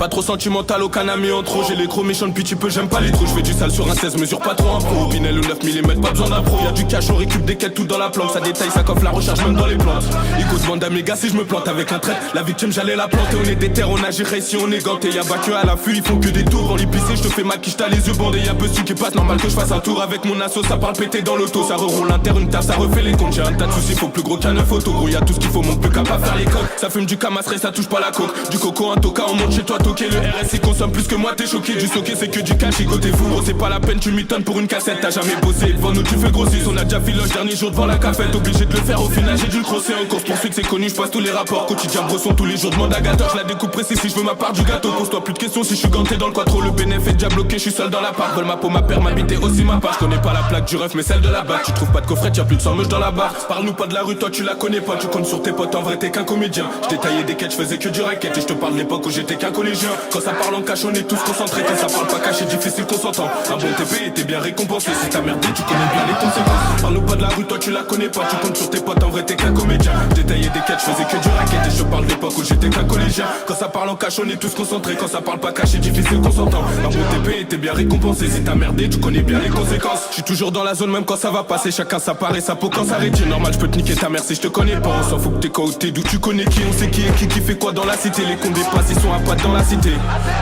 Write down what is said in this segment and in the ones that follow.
Pas trop sentimental, aucun ami en trop. J'ai les gros méchants depuis tu peux, j'aime pas les trous. J'fais du sale sur un 16, mesure pas trop un pro. Pinel ou 9 mm, pas besoin d'un pro. Y'a du cash, on récup des quêtes tout dans la plante. Ça détaille, ça coffre la recherche même dans les plantes. Ico demande à mes gars si je me plante avec un trait. La victime j'allais la planter, on est des terres, on a géré si on est ganté. Y'a pas que à l'affût, ils font que des tours. Dans l'épicé, je te fais mal, qui t'as les yeux bandés. Y'a peu su qui passe, normal que je fasse un tour avec mon assaut. Ça parle pété dans l'auto, ça reroule inter, une taf, ça refait les comptes. J'ai un tas de soucis, faut plus gros qu'un 9 auto. Gros, y'a tout ce qu'il faut, mon plus qu'à pas faire les codes. Ça fume du camasserie, ça touche pas la coke. Du coco, un toca, on monte chez toi toqué. Le RSI consomme plus que moi, t'es choqué. Du soqué, c'est que du cash, Igo t'es fou. Gros, c'est pas la peine, tu m'étonnes pour une cassette. T'as jamais bossé, devant nous tu fais grossir. On a déjà filoche, dernier jour devant la cafette. Obligé de le faire, au final j'ai dû le crosser. En course poursuite, c'est connu, je passe tous les rapports. Quotidien bresson, tous les jours, demande à gâteau. Je la découpe précis si je veux ma part du gâteau. Pose-toi plus de questions si je suis ganté dans le quattro. Le bénéf est déjà bloqué, je suis seul dans la part. Veulent ma peau, ma paire, m'habiter aussi ma part. Je connais pas la plaque du ref, mais celle de la batte. Tu trouves pas de coffret, y'a plus de 100 meuches dans la barre. Parle-nous pas de la rue, toi tu la connais pas. Tu comptes sur tes potes, en vrai t'es qu'un comédien. Je détaillais des quêtes, je faisais que du racket. Et je te parle de l'époque où j'étais qu'un collégien. Quand ça parle en cash, on est tous concentrés. Quand ça parle pas caché, difficile qu'on s'entend. Un bon TP était bien récompensé. Si t'as merdé, tu connais bien les conséquences. Parle-nous pas de la rue, toi tu la connais pas. Tu comptes sur tes potes, en vrai t'es qu'un comédien. Je détaillais des quêtes, je faisais que du racket. Et je te parle de l'époque où j'étais qu'un collégien. Quand ça parle en cash, on est tous concentrés. Quand ça parle pas caché, difficile qu'on s'entend. Un bon TP était bien récompensé. Si t'as merdé, tu connais bien les conséquences. Je suis toujours dans la zone même quand ça va passer. Chacun sa part et sa peau quand ça rétire. Normal, je peux te niquer ta mère si je te connais pas. On s'en fout que t'es quoi ou t'es d'où tu connais qui. On sait qui est qui fait quoi dans la cité. Les cons dépassent, ils sont à pattes dans la cité.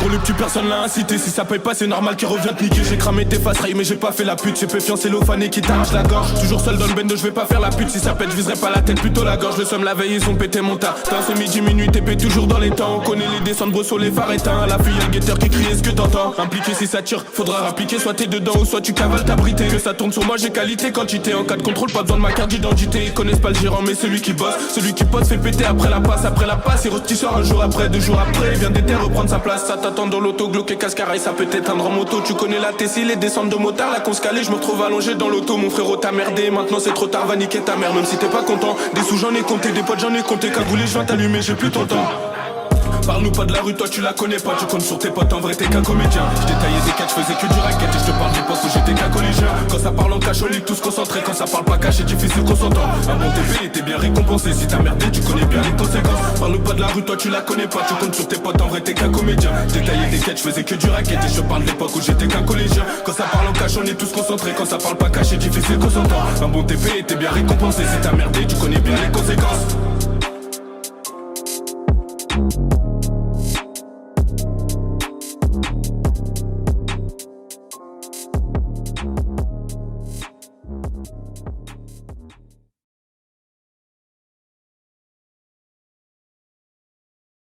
Pour le petit personne l'a incité. Si ça paye pas, c'est normal qu'il revient te niquer. J'ai cramé tes faces mais j'ai pas fait la pute. J'ai fait fiancer l'ophané qui t'arrache la gorge. Toujours seul dans le bendo, je vais pas faire la pute. Si ça pète, je viserai pas la tête, plutôt la gorge. Le somme la veille, ils ont pété mon tas. T'as ce midi, minuit, TP toujours dans les temps. On connaît les descentes brosseaux, les phares éteints. À la fille, y'a le guetteur qui crie, est-ce que t'entends? Impliqué si ça tire, faudra rappliquer. Soit t'es dedans ou soit tu cavales ta brité. Que ça tourne sur moi, j'ai qualité, quantité. En cas de contrôle, pas besoin de ma carte d'identité. Ils connaissent pas le gérant, mais celui qui bosse. Celui qui poste fait péter après la passe. Après la passe, il retisseur un jour après, 2 jours après. Vient d'été reprendre sa place. Ça t'attend dans l'auto, glauque et cascaraille. Ça peut t'éteindre en moto. Tu connais la Tessie, les descentes de motard. La conscalée, je me retrouve allongé dans l'auto. Mon frérot t'a merdé, maintenant c'est trop tard, va niquer ta mère. Même si t'es pas content, des sous j'en ai compté, des potes j'en ai compté. Cagoulé, je viens t'allumer, j'ai plus ton temps. Parle-nous pas de la rue, toi tu la connais pas. Tu comptes sur tes potes, en vrai t'es qu'un comédien. Je détaillais des quêtes, je faisais que du racket. Et je te parle d'époque où j'étais qu'un collégien. Quand ça parle en cash, on est tous concentrés. Quand ça parle pas cash, c'est difficile qu'on s'entend. Un bon TP était bien récompensé. Si t'as merdé, tu connais bien les conséquences. Parle-nous pas de la rue, toi tu la connais pas. Tu comptes sur tes potes, en vrai t'es qu'un comédien. Je détaillais des quêtes, je faisais que du racket. Et je te parle d'époque où j'étais qu'un collégien. Quand ça parle en cash, on est tous concentrés. Quand ça parle pas cash, c'est difficile qu'on s'entend. Un bon TP était bien récompensé. Si t'as merdé, tu connais bien les conséquences.